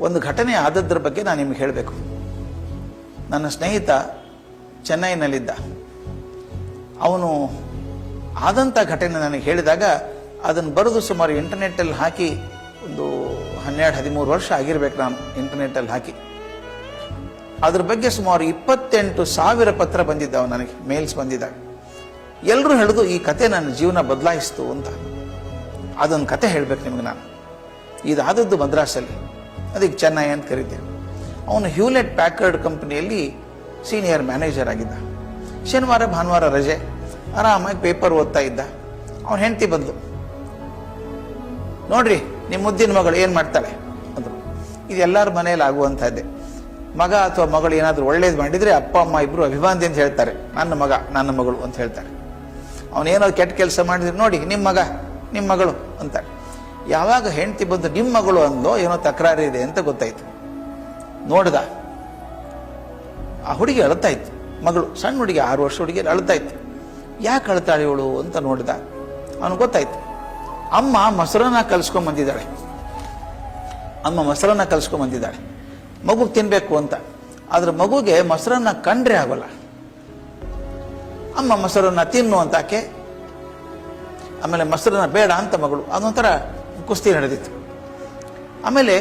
ಒಂದು ಘಟನೆ ಆದದ್ರ ಬಗ್ಗೆ ನಾನು ನಿಮ್ಗೆ ಹೇಳಬೇಕು. ನನ್ನ ಸ್ನೇಹಿತ ಚೆನ್ನೈನಲ್ಲಿದ್ದ. ಅವನು ಆದಂಥ ಘಟನೆ ನನಗೆ ಹೇಳಿದಾಗ ಅದನ್ನು ಬರೆದು ಸುಮಾರು ಇಂಟರ್ನೆಟ್ಟಲ್ಲಿ ಹಾಕಿ ಒಂದು 12-13 ವರ್ಷ ಆಗಿರ್ಬೇಕು ನಾನು ಇಂಟರ್ನೆಟ್ಟಲ್ಲಿ ಹಾಕಿ. ಅದ್ರ ಬಗ್ಗೆ ಸುಮಾರು 28,000 ಪತ್ರ ಬಂದಿದ್ದಾವೆ ನನಗೆ, ಮೇಲ್ಸ್ ಬಂದಿದ್ದಾವೆ. ಎಲ್ಲರೂ ಹೇಳಿದು ಈ ಕತೆ ನನ್ನ ಜೀವನ ಬದಲಾಯಿಸ್ತು ಅಂತ. ಅದೊಂದು ಕತೆ ಹೇಳಬೇಕು ನಿಮ್ಗೆ ನಾನು. ಇದಾದದ್ದು ಮದ್ರಾಸಲ್ಲಿ, ಅದಕ್ಕೆ ಚೆನ್ನೈ ಅಂತ ಕರೀತೇವೆ. ಅವನು ಹ್ಯೂಲೆಟ್ ಪ್ಯಾಕರ್ಡ್ ಕಂಪನಿಯಲ್ಲಿ ಸೀನಿಯರ್ ಮ್ಯಾನೇಜರ್ ಆಗಿದ್ದ. ಶನಿವಾರ ಭಾನುವಾರ ರಜೆ, ಆರಾಮಾಗಿ ಪೇಪರ್ ಓದ್ತಾ ಇದ್ದ. ಅವನ ಹೆಂಡತಿ ಬಂದು, ನೋಡ್ರಿ ನಿಮ್ಮ ಮುದ್ದಿನ ಮಗಳು ಏನು ಮಾಡ್ತಾಳೆ ಅಂದರು. ಇದು ಎಲ್ಲರ ಮನೆಯಲ್ಲಿ ಆಗುವಂಥದ್ದೇ. ಮಗ ಅಥವಾ ಮಗಳು ಏನಾದರೂ ಒಳ್ಳೇದು ಮಾಡಿದರೆ ಅಪ್ಪ ಅಮ್ಮ ಇಬ್ಬರು ಅಭಿಮಾನಿ ಅಂತ ಹೇಳ್ತಾರೆ, ನನ್ನ ಮಗ ನನ್ನ ಮಗಳು ಅಂತ ಹೇಳ್ತಾರೆ. ಅವನೇನೋ ಕೆಟ್ಟ ಕೆಲಸ ಮಾಡಿದ್ರೆ ನೋಡಿ ನಿಮ್ಮ ಮಗ ನಿಮ್ಮ ಮಗಳು ಅಂತಾರೆ. ಯಾವಾಗ ಹೆಂಡತಿ ಬಂದು ನಿಮ್ಮ ಮಗಳು ಅಂದೋ ಏನೋ ತಕರಾರು ಇದೆ ಅಂತ ಗೊತ್ತಾಯ್ತು. ನೋಡ್ದ, ಆ ಹುಡುಗಿ ಅಳ್ತಾ ಇತ್ತು. ಮಗಳು ಸಣ್ಣ ಹುಡುಗಿ, 6 ವರ್ಷ ಹುಡುಗಿ ಅಳ್ತಾ ಇತ್ತು. ಯಾಕೆ ಅಳ್ತಾಳೆ ಇವಳು ಅಂತ ನೋಡಿದ. ಅವನಿಗೆ ಗೊತ್ತಾಯ್ತು, ಅಮ್ಮ ಮೊಸರನ್ನ ಕಲ್ಸ್ಕೊಂಡ್ಬಂದಿದ್ದಾಳೆ. ಅಮ್ಮ ಮೊಸರನ್ನ ಕಲ್ಸ್ಕೊಂಡ್ಬಂದಿದ್ದಾಳೆ ಮಗುಗೆ ತಿನ್ಬೇಕು ಅಂತ. ಆದ್ರೆ ಮಗುಗೆ ಮೊಸರನ್ನ ಕಂಡ್ರೆ ಆಗೋಲ್ಲ. ಅಮ್ಮ ಮೊಸರನ್ನ ತಿನ್ನು ಅಂತ ಆಕೆ, ಆಮೇಲೆ ಮೊಸರನ್ನ ಬೇಡ ಅಂತ ಮಗಳು. ಅದೊಂಥರ ಕುಸ್ತಿ ನಡೆದಿತ್ತು. ಆಮೇಲೆ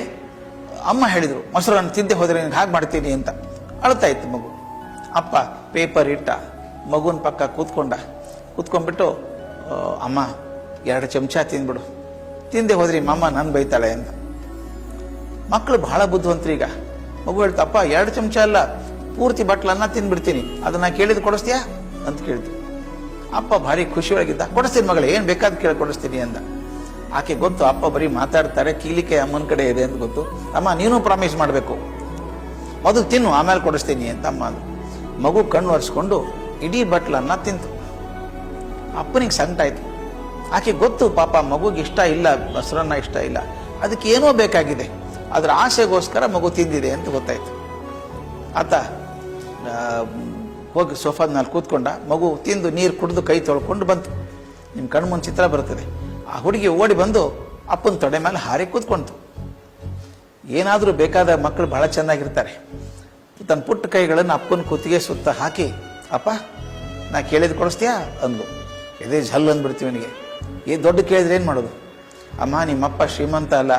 ಅಮ್ಮ ಹೇಳಿದರು, ಮೊಸರನ್ನ ತಿಂದೆ ಹೋದರೆ ನಿನಗೆ ಹಾಗೆ ಮಾಡ್ತೀನಿ ಅಂತ. ಅಳ್ತಾ ಇತ್ತು ಮಗು. ಅಪ್ಪ ಪೇಪರ್ ಇಟ್ಟ, ಮಗುನ ಪಕ್ಕ ಕೂತ್ಕೊಂಡ್ಬಿಟ್ಟು, ಅಮ್ಮ 2 ಚಮಚ ತಿಂದ್ಬಿಡು, ತಿಂದೆ ಹೋದ್ರಿ ಮಮ್ಮ ನನ್ನ ಬೈತಾಳೆ ಅಂತ. ಮಕ್ಕಳು ಬಹಳ ಬುದ್ಧಿವಂತರೀಗ. ಮಗು ಹೇಳ್ತಾ, ಅಪ್ಪ 2 ಚಮಚ ಅಲ್ಲ, ಪೂರ್ತಿ ಬಟ್ಲನ್ನ ತಿಂದ್ಬಿಡ್ತೀನಿ, ಅದನ್ನ ಕೇಳಿದ್ ಕೊಡಿಸ್ತೀಯಾ ಅಂತ ಕೇಳಿದ್ರು. ಅಪ್ಪ ಭಾರಿ ಖುಷಿ ಒಳಗಿದ್ದ. ಕೊಡಿಸ್ತೀನಿ ಮಗಳೇ, ಏನು ಬೇಕಾದ ಕೇಳಿ ಕೊಡಿಸ್ತೀನಿ ಅಂದ. ಆಕೆ ಗೊತ್ತು ಅಪ್ಪ ಬರೀ ಮಾತಾಡ್ತಾರೆ, ಕೀಲಿಕೆ ಅಮ್ಮನ ಕಡೆ ಇದೆ ಅಂತ ಗೊತ್ತು. ಅಮ್ಮ ನೀನು ಪ್ರಾಮಿಸ್ ಮಾಡಬೇಕು, ಮೊದಲು ತಿನ್ನು ಆಮೇಲೆ ಕೊಡಿಸ್ತೀನಿ ಅಂತ ಅಮ್ಮ ಅಂದ್ರು. ಮಗು ಕಣ್ಣು ಒರೆಸ್ಕೊಂಡು ಇಡೀ ಬಟ್ಲನ್ನ ತಿಂತು. ಅಪ್ಪನಿಗೆ ಸಂಕಟ ಆಯ್ತು. ಆಕೆ ಗೊತ್ತು ಪಾಪ ಮಗುಗೆ ಇಷ್ಟ ಇಲ್ಲ, ಮೊಸರನ್ನ ಇಷ್ಟ ಇಲ್ಲ, ಅದಕ್ಕೆ ಏನೋ ಬೇಕಾಗಿದೆ, ಅದರ ಆಸೆಗೋಸ್ಕರ ಮಗು ತಿಂದಿದೆ ಅಂತ ಗೊತ್ತಾಯ್ತು. ಆತ ಹೋಗಿ ಸೋಫಾದ ಮೇಲೆ ಕೂತ್ಕೊಂಡ. ಮಗು ತಿಂದು ನೀರು ಕುಡಿದು ಕೈ ತೊಳ್ಕೊಂಡು ಬಂತು. ನಿಮ್ಮ ಕಣ್ಣು ಮುಂದೆ ಚಿತ್ರ ಬರ್ತದೆ. ಆ ಹುಡುಗಿ ಓಡಿ ಬಂದು ಅಪ್ಪನ ತೊಡೆ ಮೇಲೆ ಹಾರಿ ಕೂತ್ಕೊಂತು. ಏನಾದರೂ ಬೇಕಾದ ಮಕ್ಕಳು ಬಹಳ ಚೆನ್ನಾಗಿರ್ತಾರೆ. ತನ್ನ ಪುಟ್ಟ ಕೈಗಳನ್ನು ಅಪ್ಪನ ಕುತ್ತಿಗೆ ಸುತ್ತ ಹಾಕಿ, ಅಪ್ಪ ನಾ ಕೇಳಿದ್ ಕೊಡಿಸ್ತೀಯಾ ಅಂದ್ಲು. ಇದೇ ಝಲ್ ಅಂದ್ಬಿಡ್ತೀವಿ ಅವನಿಗೆ. ದೊಡ್ಡ ಕೇಳಿದ್ರೆ ಏನು ಮಾಡೋದು? ಅಮ್ಮ ನಿಮ್ಮಪ್ಪ ಶ್ರೀಮಂತ ಅಲ್ಲ,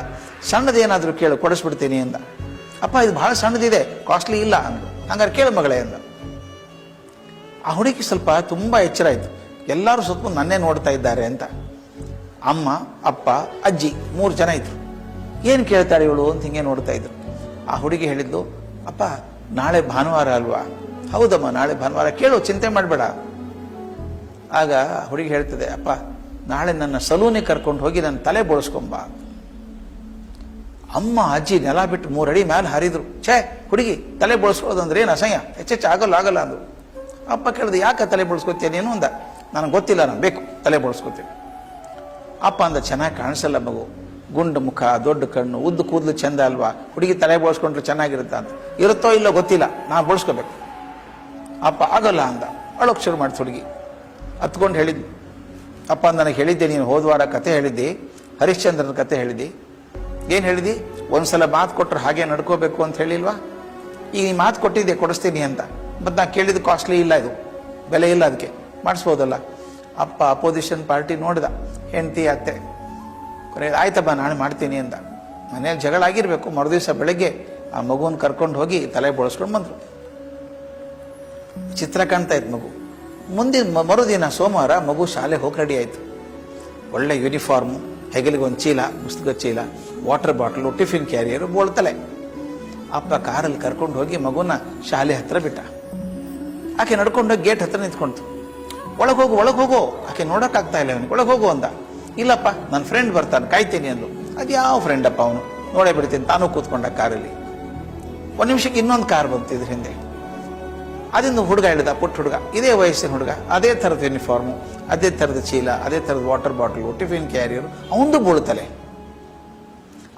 ಸಣ್ಣದೇನಾದರೂ ಕೇಳು ಕೊಡಿಸ್ಬಿಡ್ತೀನಿ ಅಂದ. ಅಪ್ಪ ಇದು ಬಹಳ ಸಣ್ಣದಿದೆ, ಕಾಸ್ಟ್ಲಿ ಇಲ್ಲ ಅಂದ್ರು. ಹಂಗಾರೆ ಕೇಳು ಮಗಳೇ ಅಂದ. ಆ ಹುಡುಗಿ ಸ್ವಲ್ಪ ತುಂಬ ಎಚ್ಚರ ಆಯಿತು, ಎಲ್ಲರೂ ಸ್ವಲ್ಪ ನನ್ನೇ ನೋಡ್ತಾ ಇದ್ದಾರೆ ಅಂತ. ಅಮ್ಮ, ಅಪ್ಪ, ಅಜ್ಜಿ 3 ಜನ ಇದ್ರು. ಏನು ಕೇಳ್ತಾಳೆ ಇವಳು ಅಂತ ಹಿಂಗೆ ನೋಡ್ತಾ ಇದ್ರು. ಆ ಹುಡುಗಿ ಹೇಳಿದ್ದು, ಅಪ್ಪ ನಾಳೆ ಭಾನುವಾರ ಅಲ್ವಾ? ಹೌದಮ್ಮ ನಾಳೆ ಭಾನುವಾರ, ಕೇಳು ಚಿಂತೆ ಮಾಡಬೇಡ. ಆಗ ಹುಡುಗಿ ಹೇಳ್ತದೆ, ಅಪ್ಪ ನಾಳೆ ನನ್ನ ಸಲೂನಿಗೆ ಕರ್ಕೊಂಡು ಹೋಗಿ ನನ್ನ ತಲೆ ಬೋಳಿಸ್ಕೊಂಬ. ಅಮ್ಮ ಅಜ್ಜಿ ನೆಲ ಬಿಟ್ಟು 3 ಅಡಿ ಮೇಲೆ ಹಾರಿದ್ರು. ಛೇ ಹುಡುಗಿ ತಲೆ ಬೋಳಿಸ್ಕೊಳ್ಳೋದಂದ್ರೆ ಏನು ಅಸಹ್ಯ, ಹೆಚ್ಚೆಚ್ಚು ಆಗಲ್ಲ ಅಂದ್ರು. ಅಪ್ಪ ಕೇಳಿದೆ, ಯಾಕೆ ತಲೆ ಬೋಳಿಸ್ಕೊತೀಯ ನೀನು ಅಂದ. ನನಗೆ ಗೊತ್ತಿಲ್ಲ, ನಾನು ಬೇಕು ತಲೆ ಬೋಳಿಸ್ಕೊತೀನಿ. ಅಪ್ಪ ಅಂದ, ಚೆನ್ನಾಗಿ ಕಾಣಿಸಲ್ಲ ಮಗು, ಗುಂಡು ಮುಖ, ದೊಡ್ಡ ಕಣ್ಣು, ಉದ್ದು ಕೂದಲು ಚಂದ ಅಲ್ವಾ, ಹುಡುಗಿ ತಲೆ ಬೋಳಿಸ್ಕೊಂಡ್ರೆ ಚೆನ್ನಾಗಿರುತ್ತ ಅಂತ. ಇರುತ್ತೋ ಇಲ್ಲೋ ಗೊತ್ತಿಲ್ಲ, ನಾನು ಬೋಳಿಸ್ಕೋಬೇಕು. ಅಪ್ಪ ಆಗಲ್ಲ ಅಂದ. ಅಳೋಕ್ ಶುರು ಮಾಡ್ತು ಹುಡುಗಿ. ಹತ್ಕೊಂಡು ಹೇಳಿದ್ವಿ, ಅಪ್ಪ ನನಗೆ ಹೇಳಿದ್ದೆ, ನೀನು ಹೋದ್ವಾರ ಕತೆ ಹೇಳಿದ್ದಿ, ಹರಿಶ್ಚಂದ್ರನ ಕತೆ ಹೇಳಿದ್ದಿ. ಏನು ಹೇಳಿದಿ? ಒಂದ್ಸಲ ಮಾತು ಕೊಟ್ಟರೆ ಹಾಗೆ ನಡ್ಕೋಬೇಕು ಅಂತ ಹೇಳಿಲ್ವಾ? ಈಗ ನೀ ಮಾತು ಕೊಟ್ಟಿದ್ದೆ ಕೊಡಿಸ್ತೀನಿ ಅಂತ, ಮತ್ತು ನಾ ಕೇಳಿದ್ದು ಕಾಸ್ಟ್ಲಿ ಇಲ್ಲ, ಇದು ಬೆಲೆ ಇಲ್ಲ, ಅದಕ್ಕೆ ಮಾಡಿಸ್ಬೋದಲ್ಲ. ಅಪ್ಪ ಅಪೋಸಿಷನ್ ಪಾರ್ಟಿ ನೋಡ್ದ, ಹೆಂಡತಿ ಅತ್ತೆ. ಕೊನೆಗೆ ಆಯ್ತಪ್ಪ ನಾಳೆ ಮಾಡ್ತೀನಿ ಅಂತ. ಮನೇಲಿ ಜಗಳ ಆಗಿರ್ಬೇಕು. ಮರುದಿವಸ ಬೆಳಗ್ಗೆ ಆ ಮಗುವನ್ನು ಕರ್ಕೊಂಡು ಹೋಗಿ ತಲೆ ಬೋಳಿಸ್ಕೊಂಡು ಬಂದರು. ಚಿತ್ರ ಕಾಣ್ತಾ ಇತ್ತು ಮಗು. ಮುಂದಿನ ಮರುದಿನ ಸೋಮವಾರ ಮಗು ಶಾಲೆಗೆ ಹೋಗಿ ರೆಡಿ ಆಯಿತು. ಒಳ್ಳೆ ಯೂನಿಫಾರ್ಮು, ಹೆಗಲಿಗೆ ಒಂದು ಚೀಲ, ಪುಸ್ತಕದ ಚೀಲ, ವಾಟರ್ ಬಾಟಲು, ಟಿಫಿನ್ ಕ್ಯಾರಿಯರು, ಬೋಳ್ತಲೆ. ಅಪ್ಪ ಕಾರಲ್ಲಿ ಕರ್ಕೊಂಡು ಹೋಗಿ ಮಗುನ ಶಾಲೆ ಹತ್ರ ಬಿಟ್ಟ. ಆಕೆ ನಡ್ಕೊಂಡೋಗಿ ಗೇಟ್ ಹತ್ರ ನಿಂತ್ಕೊಂತು. ಒಳಗೆ ಹೋಗು ಆಕೆ ನೋಡೋಕ್ಕಾಗ್ತಾ ಇಲ್ಲ ಅವನಿಗೆ. ಒಳಗೆ ಹೋಗು ಅಂದ. ಇಲ್ಲಪ್ಪ ನನ್ನ ಫ್ರೆಂಡ್ ಬರ್ತಾನೆ, ಕಾಯ್ತೀನಿ ಅಂದು. ಅದು ಯಾವ ಫ್ರೆಂಡಪ್ಪ ಅವನು, ನೋಡೇ ಬಿಡ್ತೀನಿ. ತಾನೂ ಕೂತ್ಕೊಂಡ ಕಾರಲ್ಲಿ. 1 ನಿಮಿಷಕ್ಕೆ ಇನ್ನೊಂದು ಕಾರ್ ಬಂತು ಇದ್ರ ಹಿಂದೆ. ಅದರಿಂದ ಹುಡುಗ ಹೇಳಿದ, ಪುಟ್ಟ ಹುಡುಗ, ಇದೇ ವಯಸ್ಸಿನ ಹುಡುಗ, ಅದೇ ಥರದ ಯೂನಿಫಾರ್ಮು, ಅದೇ ಥರದ ಚೀಲ, ಅದೇ ಥರದ ವಾಟರ್ ಬಾಟಲು, ಟಿಫಿನ್ ಕ್ಯಾರಿಯರು, ಅವನದು ಬೋಳ್ತಲೆ.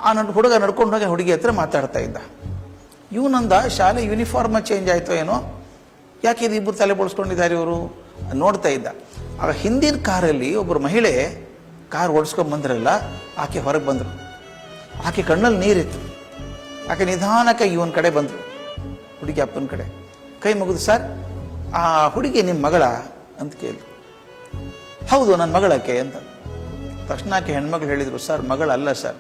ಆ ಹುಡುಗ ನಡ್ಕೊಂಡು ಹೋಗಿ ಹುಡುಗಿ ಹತ್ರ ಮಾತಾಡ್ತಾ ಇದ್ದ. ಇವನಂದ, ಶಾಲೆ ಯೂನಿಫಾರ್ಮ ಚೇಂಜ್ ಆಯಿತೋ ಏನೋ, ಯಾಕೆ ಇದು ಇಬ್ಬರು ತಲೆ ಬೋಳಿಸ್ಕೊಂಡಿದ್ದಾರೆ ಇವರು ನೋಡ್ತಾ ಇದ್ದ. ಆಗ ಹಿಂದಿನ ಕಾರಲ್ಲಿ ಒಬ್ಬರು ಮಹಿಳೆ ಕಾರ್ ಓಡಿಸ್ಕೊಂಡ್ ಬಂದ್ರಲ್ಲ, ಆಕೆ ಹೊರಗೆ ಬಂದರು. ಆಕೆ ಕಣ್ಣಲ್ಲಿ ನೀರಿತ್ತು. ಆಕೆ ನಿಧಾನಕ್ಕೆ ಇವನ ಕಡೆ ಬಂದರು, ಹುಡುಗಿ ಅಪ್ಪನ ಕಡೆ ಕೈ ಮುಗಿದು, ಸರ್ ಆ ಹುಡುಗಿ ನಿಮ್ಮ ಮಗಳ ಅಂತ ಕೇಳಿದ್ರು. ಹೌದು, ನನ್ನ ಮಗಳಕ್ಕೆ ಅಂತ. ತಕ್ಷಣ ಆಕೆ ಹೆಣ್ಮಗಳು ಹೇಳಿದರು, ಸರ್ ಮಗಳಲ್ಲ ಸರ್,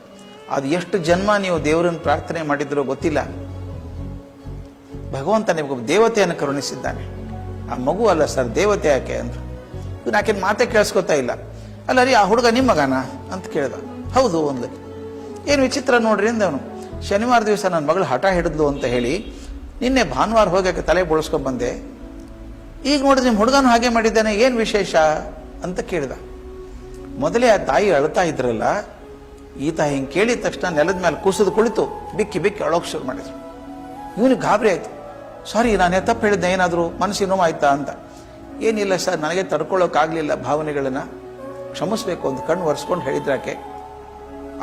ಅದು ಎಷ್ಟು ಜನ್ಮ ನೀವು ದೇವರನ್ನು ಪ್ರಾರ್ಥನೆ ಮಾಡಿದ್ರೋ ಗೊತ್ತಿಲ್ಲ, ಭಗವಂತ ನಿಮಗೊಬ್ಬ ದೇವತೆಯನ್ನು ಕರುಣಿಸಿದ್ದಾನೆ, ಆ ಮಗು ಅಲ್ಲ ಸರ್, ದೇವತೆ ಯಾಕೆ ಅಂತ. ಇವನು ಆಕೆನ ಮಾತೆ ಕೇಳಿಸ್ಕೊತಾ ಇಲ್ಲ. ಅಲ್ಲ ರೀ, ಆ ಹುಡುಗ ನಿಮ್ಮ ಮಗನ ಅಂತ ಕೇಳ್ದ. ಹೌದು ಅಂದ್ಲು. ಏನು ವಿಚಿತ್ರ ನೋಡ್ರಿ ಅಂದವನು. ಶನಿವಾರ ದಿವಸ ನನ್ನ ಮಗಳು ಹಠ ಹಿಡಿದ್ಲು ಅಂತ ಹೇಳಿ ನಿನ್ನೆ ಭಾನುವಾರ ಹೋಗಿ ಆಕೆ ತಲೆ ಬೋಳಿಸ್ಕೊಂಡ್ ಬಂದೆ, ಈಗ ನೋಡಿದ್ರೆ ನಿಮ್ಮ ಹುಡುಗನು ಹಾಗೆ ಮಾಡಿದ್ದಾನೆ, ಏನು ವಿಶೇಷ ಅಂತ ಕೇಳಿದ. ಮೊದಲೇ ಆ ತಾಯಿ ಅಳ್ತಾ ಇದ್ರಲ್ಲ, ಈತ ಹಿಂಗೆ ಕೇಳಿದ ತಕ್ಷಣ ನೆಲದ ಮೇಲೆ ಕೂಸಿದು ಕುಳಿತು ಬಿಕ್ಕಿ ಬಿಕ್ಕಿ ಅಳೋಕ್ ಶುರು ಮಾಡಿದ್ರು. ಇವನಿಗೆ ಗಾಬರಿ ಆಯ್ತು. ಸಾರಿ, ನಾನೇ ತಪ್ಪು ಹೇಳಿದ್ದೆ, ಏನಾದರೂ ಮನಸ್ಸಿಗೆ ನೋವಾಯ್ತಾ ಅಂತ. ಏನಿಲ್ಲ ಸರ್, ನನಗೆ ತಡ್ಕೊಳ್ಳೋಕ್ಕಾಗಲಿಲ್ಲ ಭಾವನೆಗಳನ್ನ, ಕ್ಷಮಿಸ್ಬೇಕು ಅಂತ ಕಣ್ಣು ಒರೆಸ್ಕೊಂಡು ಹೇಳಿದ್ರಾಕೆ.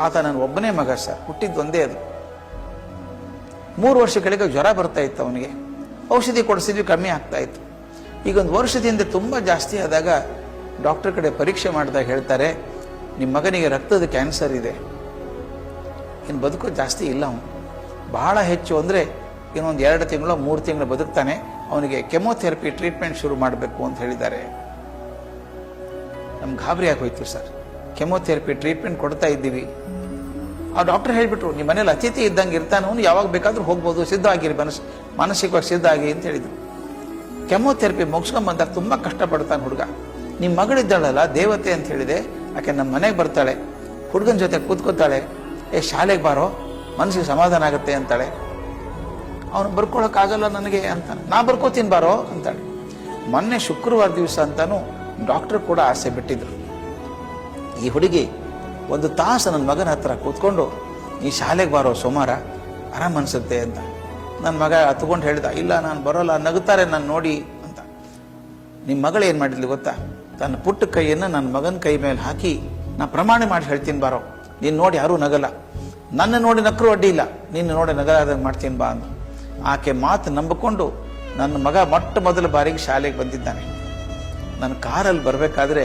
ಆತ ನನ್ನ ಒಬ್ಬನೇ ಮಗ ಸರ್, ಹುಟ್ಟಿದ್ದು ಒಂದೇ ಅದು. 3 ವರ್ಷಗಳಿಗೆ ಜ್ವರ ಬರ್ತಾ ಇತ್ತು ಅವನಿಗೆ, ಔಷಧಿ ಕೊಡಿಸಿದ್ವಿ, ಕಮ್ಮಿ ಆಗ್ತಾ ಇತ್ತು. ಈಗ 1 ವರ್ಷದಿಂದ ತುಂಬ ಜಾಸ್ತಿ ಆದಾಗ ಡಾಕ್ಟರ್ ಕಡೆ ಪರೀಕ್ಷೆ ಮಾಡಿದಾಗ ಹೇಳ್ತಾರೆ, ನಿಮ್ಮ ಮಗನಿಗೆ ರಕ್ತದ ಕ್ಯಾನ್ಸರ್ ಇದೆ, ಇನ್ನು ಬದುಕೋದು ಜಾಸ್ತಿ ಇಲ್ಲ, ಅವನು ಬಹಳ ಹೆಚ್ಚು ಅಂದರೆ ಇನ್ನೊಂದು 2 ತಿಂಗಳು 3 ತಿಂಗಳು ಬದುಕ್ತಾನೆ, ಅವನಿಗೆ ಕೆಮೊಥೆರಪಿ ಟ್ರೀಟ್ಮೆಂಟ್ ಶುರು ಮಾಡಬೇಕು ಅಂತ ಹೇಳಿದ್ದಾರೆ. ನಮ್ಗೆ ಗಾಬರಿ ಆಗೋಯ್ತು ಸರ್. ಕೆಮೊಥೆರಪಿ ಟ್ರೀಟ್ಮೆಂಟ್ ಕೊಡ್ತಾ ಇದ್ದೀವಿ. ಆ ಡಾಕ್ಟರ್ ಹೇಳಿಬಿಟ್ರು, ನಿಮ್ಮ ಮನೇಲಿ ಅತಿಥಿ ಇದ್ದಂಗೆ ಇರ್ತಾನೆ, ಅವನು ಯಾವಾಗ ಬೇಕಾದ್ರೂ ಹೋಗ್ಬೋದು, ಸಿದ್ಧ ಆಗಿರಿ, ಮಾನಸಿಕವಾಗಿ ಸಿದ್ಧ ಆಗಿ ಅಂತ ಹೇಳಿದ್ರು. ಕೆಮೊಥೆರಪಿ ಮುಗಿಸ್ಕೊಂಡ್ ಬಂದಾಗ ತುಂಬ ಕಷ್ಟಪಡ್ತಾನೆ ಹುಡುಗ. ನಿಮ್ಮ ಮಗಳಿದ್ದಾಳಲ್ಲ ದೇವತೆ ಅಂತ ಹೇಳಿದೆ, ಆಕೆ ನಮ್ಮ ಮನೆಗೆ ಬರ್ತಾಳೆ, ಹುಡುಗನ ಜೊತೆ ಕೂತ್ಕೋತಾಳೆ, ಶಾಲೆಗೆ ಬಾರೋ, ಮನಸ್ಸಿಗೆ ಸಮಾಧಾನ ಆಗುತ್ತೆ ಅಂತಾಳೆ. ಅವನು ಬರ್ಕೊಳಕ್ಕಾಗಲ್ಲ ನನಗೆ ಅಂತ, ನಾ ಬರ್ಕೋತೀನಿ ಬಾರೋ ಅಂತಾಳೆ. ಮೊನ್ನೆ ಶುಕ್ರವಾರ ದಿವಸ ಅಂತಾನು ಡಾಕ್ಟರ್ ಕೂಡ ಆಸೆ ಬಿಟ್ಟಿದ್ರು. ಈ ಹುಡುಗಿ 1 ತಾಸು ನನ್ನ ಮಗನ ಹತ್ರ ಕೂತ್ಕೊಂಡು, ನೀ ಶಾಲೆಗೆ ಬಾರೋ ಸೋಮವಾರ, ಆರಾಮ್ ಅನ್ಸುತ್ತೆ ಅಂತ. ನನ್ನ ಮಗ ಹತ್ಕೊಂಡು ಹೇಳಿದ, ಇಲ್ಲ ನಾನು ಬರೋಲ್ಲ, ನಗುತ್ತಾರೆ ನಾನು ನೋಡಿ ಅಂತ. ನಿಮ್ಮ ಮಗಳು ಏನು ಮಾಡಿದ್ಲಿ ಗೊತ್ತಾ, ತನ್ನ ಪುಟ್ಟ ಕೈಯನ್ನು ನನ್ನ ಮಗನ ಕೈ ಮೇಲೆ ಹಾಕಿ, ನಾ ಪ್ರಮಾಣ ಮಾಡಿ ಹೇಳ್ತೀನಿ ಬಾರೋ, ನೀನು ನೋಡಿ ಯಾರೂ ನಗಲ್ಲ, ನನ್ನ ನೋಡಿ ನಕ್ಕರು ಅಡ್ಡಿ ಇಲ್ಲ, ನೀನು ನೋಡಿ ನಗಲಾದಂಗೆ ಮಾಡ್ತೀನಿ ಬಾ ಅಂದ. ಆಕೆ ಮಾತು ನಂಬಿಕೊಂಡು ನನ್ನ ಮಗ ಮೊದಲ ಬಾರಿಗೆ ಶಾಲೆಗೆ ಬಂದಿದ್ದಾನೆ. ನನ್ನ ಕಾರಲ್ಲಿ ಬರಬೇಕಾದ್ರೆ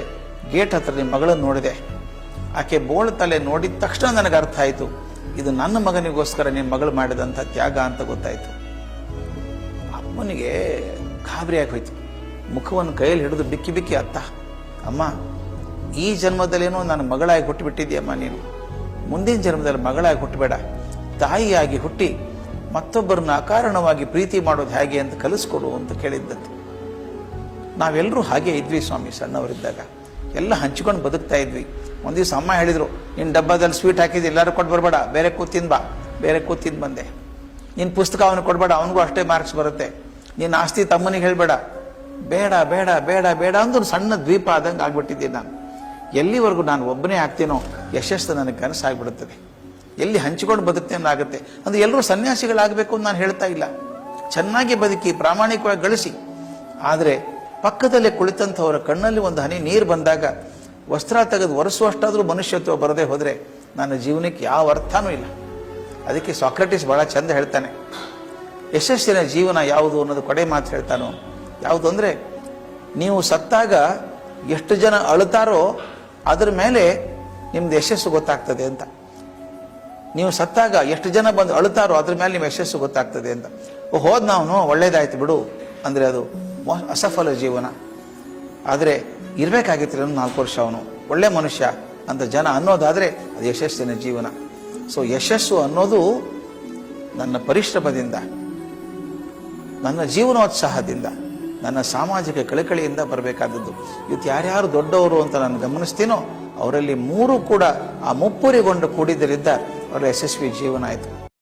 ಗೇಟ್ ಹತ್ರ ನಿಮ್ಮ ಮಗಳನ್ನು ನೋಡಿದೆ. ಆಕೆ ಬೋಳ ತಲೆ ನೋಡಿದ ತಕ್ಷಣ ನನಗೆ ಅರ್ಥ ಆಯಿತು, ಇದು ನನ್ನ ಮಗನಿಗೋಸ್ಕರ ನಿಮ್ಮ ಮಗಳು ಮಾಡಿದಂಥ ತ್ಯಾಗ ಅಂತ ಗೊತ್ತಾಯಿತು. ಅಮ್ಮನಿಗೆ ಗಾಬರಿ ಆಗೋಯ್ತು. ಮುಖವನ್ನು ಕೈಯಲ್ಲಿ ಹಿಡಿದು ಬಿಕ್ಕಿ ಬಿಕ್ಕಿ, ಅತ್ತ ಅಮ್ಮ, ಈ ಜನ್ಮದಲ್ಲೇನೋ ನನ್ನ ಮಗಳಾಗಿ ಹುಟ್ಟುಬಿಟ್ಟಿದ್ಯಮ್ಮ, ನೀನು ಮುಂದಿನ ಜನ್ಮದಲ್ಲಿ ಮಗಳಾಗಿ ಹುಟ್ಟಬೇಡ, ತಾಯಿಯಾಗಿ ಹುಟ್ಟಿ ಮತ್ತೊಬ್ಬರನ್ನ ಅಕಾರಣವಾಗಿ ಪ್ರೀತಿ ಮಾಡೋದು ಹೇಗೆ ಅಂತ ಕಲಿಸ್ಕೊಡು ಅಂತ ಕೇಳಿದ್ದಂತೆ. ನಾವೆಲ್ಲರೂ ಹಾಗೆ ಇದ್ವಿ ಸ್ವಾಮಿ, ಸಣ್ಣವರಿದ್ದಾಗ ಎಲ್ಲ ಹಂಚ್ಕೊಂಡು ಬದುಕ್ತಾ ಇದ್ವಿ. ಒಂದು ದಿವಸ ಅಮ್ಮ ಹೇಳಿದ್ರು, ನಿನ್ನ ಡಬ್ಬದಲ್ಲಿ ಸ್ವೀಟ್ ಹಾಕಿದ್ದು ಎಲ್ಲರೂ ಕೊಟ್ಟು ಬರಬೇಡ, ಬೇರೆ ಕೂತಿಂದ ಬಾ, ಬೇರೆ ಕೂತಿಂದ ಬಂದೆ. ನಿನ್ನ ಪುಸ್ತಕ ಅವನಿಗೆ ಕೊಡಬೇಡ, ಅವನಿಗೂ ಅಷ್ಟೇ ಮಾರ್ಕ್ಸ್ ಬರುತ್ತೆ. ನಿನ್ನ ಆಸ್ತಿ ತಮ್ಮನಿಗೆ ಹೇಳಬೇಡ, ಬೇಡ ಬೇಡ ಬೇಡ ಬೇಡ ಅಂದು ಸಣ್ಣ ದ್ವೀಪ ಆದಂಗೆ ಆಗ್ಬಿಟ್ಟಿದ್ದೀನಿ ನಾನು. ಎಲ್ಲಿವರೆಗೂ ನಾನು ಒಬ್ಬನೇ ಆಗ್ತೀನೋ ಯಶಸ್ಸು ನನಗೆ ಕನಸಾಗ್ಬಿಡುತ್ತದೆ. ಎಲ್ಲಿ ಹಂಚಿಕೊಂಡು ಬದುಕ್ತೇನೆ ಆಗುತ್ತೆ. ಅಂದ್ರೆ ಎಲ್ಲರೂ ಸನ್ಯಾಸಿಗಳಾಗಬೇಕು ಅಂತ ನಾನು ಹೇಳ್ತಾ ಇಲ್ಲ, ಚೆನ್ನಾಗಿ ಬದುಕಿ ಪ್ರಾಮಾಣಿಕವಾಗಿ ಗಳಿಸಿ. ಆದರೆ ಪಕ್ಕದಲ್ಲೇ ಕುಳಿತಂಥವರ ಕಣ್ಣಲ್ಲಿ ಒಂದು ಹನಿ ನೀರು ಬಂದಾಗ ವಸ್ತ್ರ ತೆಗೆದು ಒರೆಸುವಷ್ಟಾದರೂ ಮನುಷ್ಯತ್ವ ಬರದೇ ಹೋದರೆ ನನ್ನ ಜೀವನಕ್ಕೆ ಯಾವ ಅರ್ಥನೂ ಇಲ್ಲ. ಅದಕ್ಕೆ ಸಾಕ್ರೆಟಿಸ್ ಬಹಳ ಚಂದ ಹೇಳ್ತಾನೆ, ಯಶಸ್ಸಿನ ಜೀವನ ಯಾವುದು ಅನ್ನೋದು ಕಡೆ ಮಾತು ಹೇಳ್ತಾನೋ. ಯಾವುದು ಅಂದರೆ, ನೀವು ಸತ್ತಾಗ ಎಷ್ಟು ಜನ ಅಳುತ್ತಾರೋ ಅದ್ರ ಮೇಲೆ ನಿಮ್ದು ಯಶಸ್ಸು ಗೊತ್ತಾಗ್ತದೆ ಅಂತ. ನೀವು ಸತ್ತಾಗ ಎಷ್ಟು ಜನ ಬಂದು ಅಳುತ್ತಾರೋ ಅದ್ರ ಮೇಲೆ ನಿಮ್ಮ ಯಶಸ್ಸು ಗೊತ್ತಾಗ್ತದೆ ಅಂತ. ಹೋದ್ ನಾವು ಒಳ್ಳೇದಾಯ್ತು ಬಿಡು ಅಂದರೆ ಅದು ಅಸಫಲ ಜೀವನ. ಆದರೆ ಇರಬೇಕಾಗಿತ್ತು 4 ವರ್ಷ ಅವನು ಒಳ್ಳೆ ಮನುಷ್ಯ ಅಂತ ಜನ ಅನ್ನೋದಾದರೆ ಅದು ಯಶಸ್ಸಿನ ಜೀವನ. ಸೊ ಯಶಸ್ಸು ಅನ್ನೋದು ನನ್ನ ಪರಿಶ್ರಮದಿಂದ, ನನ್ನ ಜೀವನೋತ್ಸಾಹದಿಂದ, ನನ್ನ ಸಾಮಾಜಿಕ ಕಳಕಳಿಯಿಂದ ಬರಬೇಕಾದದ್ದು. ಇವತ್ತು ಯಾರ್ಯಾರು ದೊಡ್ಡವರು ಅಂತ ನಾನು ಗಮನಿಸ್ತೀನೋ ಅವರಲ್ಲಿ 3 ಕೂಡ ಆ ಮುಪ್ಪುರಿಗೊಂಡು ಕೂಡಿದ್ದರಿಂದ ಅವರ ಯಶಸ್ವಿ ಜೀವನ ಆಯಿತು.